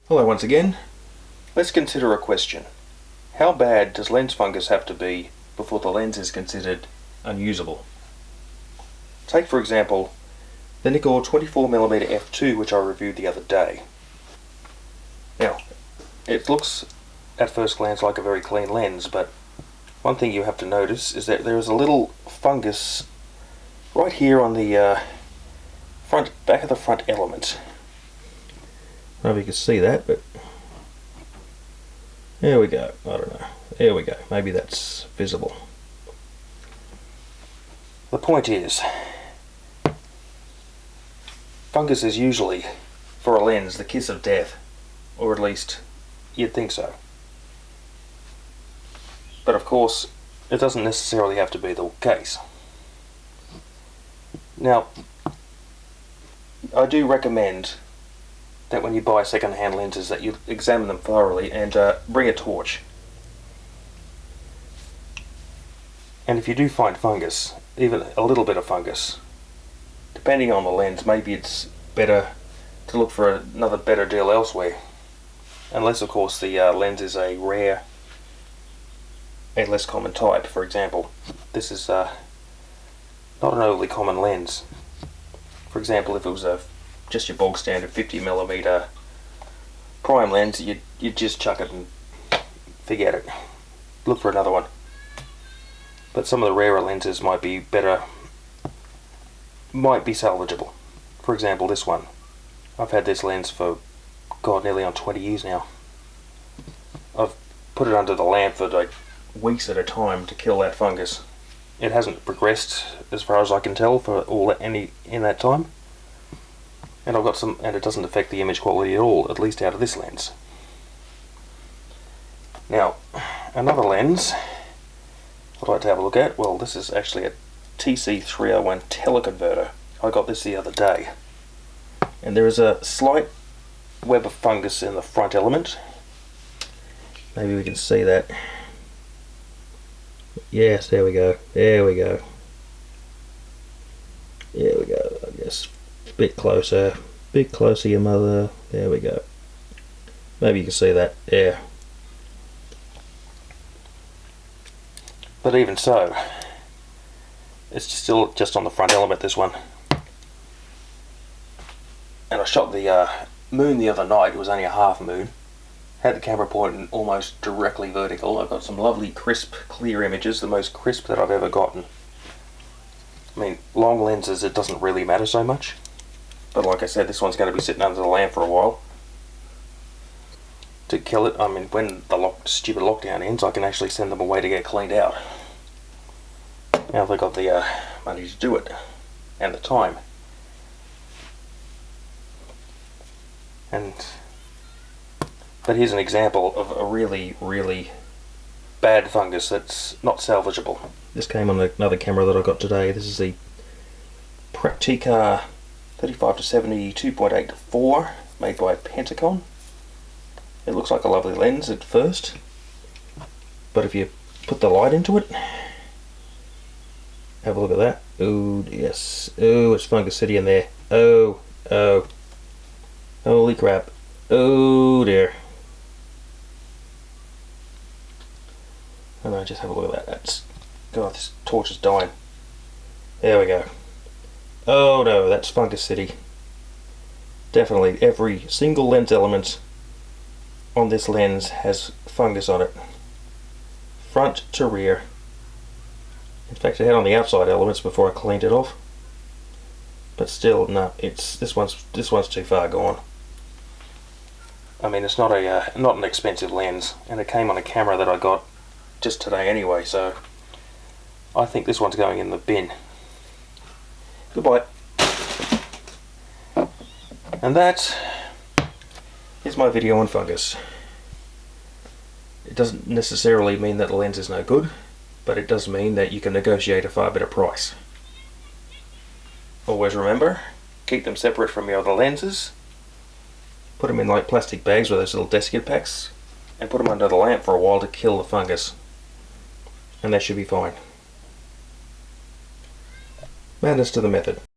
Hello once again. Let's consider a question. How bad does lens fungus have to be before the lens is considered unusable? Take for example the Nikkor 24mm f2 which I reviewed the other day. Now, it looks at first glance like a very clean lens, but one thing you have to notice is that there is a little fungus right here on the back of the front element. I don't know if you can see that, but there we go. I don't know. There we go. Maybe that's visible. The point is, fungus is usually, for a lens, the kiss of death, or at least you'd think so. But of course, it doesn't necessarily have to be the case. Now, I do recommend that when you buy second-hand lenses that you examine them thoroughly and bring a torch. And if you do find fungus, even a little bit of fungus, depending on the lens, maybe it's better to look for another better deal elsewhere. Unless of course the lens is a rare, a less common type. For example, this is not an overly common lens. For example, if it was just your bog standard 50mm prime lens, you'd just chuck it and forget it. Look for another one. But some of the rarer lenses might be better, might be salvageable. For example, this one. I've had this lens for, God, nearly on 20 years now. I've put it under the lamp for like weeks at a time to kill that fungus. It hasn't progressed as far as I can tell for in that time. And I've got some, and it doesn't affect the image quality at all, at least out of this lens. Now, another lens I'd like to have a look at, well, this is actually a TC301 Teleconverter. I got this the other day. And there is a slight web of fungus in the front element. Maybe we can see that. Yes, there we go. There we go. There we go, I guess. Bit closer, your mother. There we go. Maybe you can see that. Yeah. But even so, it's still just on the front element, this one. And I shot the moon the other night. It was only a half moon. Had the camera pointed almost directly vertical. I've got some lovely crisp, clear images, the most crisp that I've ever gotten. I mean, long lenses, it doesn't really matter so much. But like I said, this one's going to be sitting under the lamp for a while to kill it. I mean, when the stupid lockdown ends, I can actually send them away to get cleaned out. Now they've got the money to do it, and the time. But here's an example of a really, really bad fungus that's not salvageable. This came on another camera that I got today. This is the Praktica 35-70 2.8-4 made by Pentacon. It looks like a lovely lens at first, but if you put the light into it, have a look at that. Oh yes, oh, it's Fungus City in there. Oh, holy crap. Oh dear. And I just have a look at that. That's, God, this torch is dying. There we go. Oh no, that's Fungus City. Definitely every single lens element on this lens has fungus on it. Front to rear. In fact, I had on the outside elements before I cleaned it off. But still, no, this one's too far gone. I mean, it's not an expensive lens, and it came on a camera that I got just today anyway, so I think this one's going in the bin. Goodbye. And that is my video on fungus. It doesn't necessarily mean that the lens is no good, but it does mean that you can negotiate a far better price. Always remember, keep them separate from your other lenses. Put them in like plastic bags with those little desiccant packs, and put them under the lamp for a while to kill the fungus. And that should be fine. Madness to the method.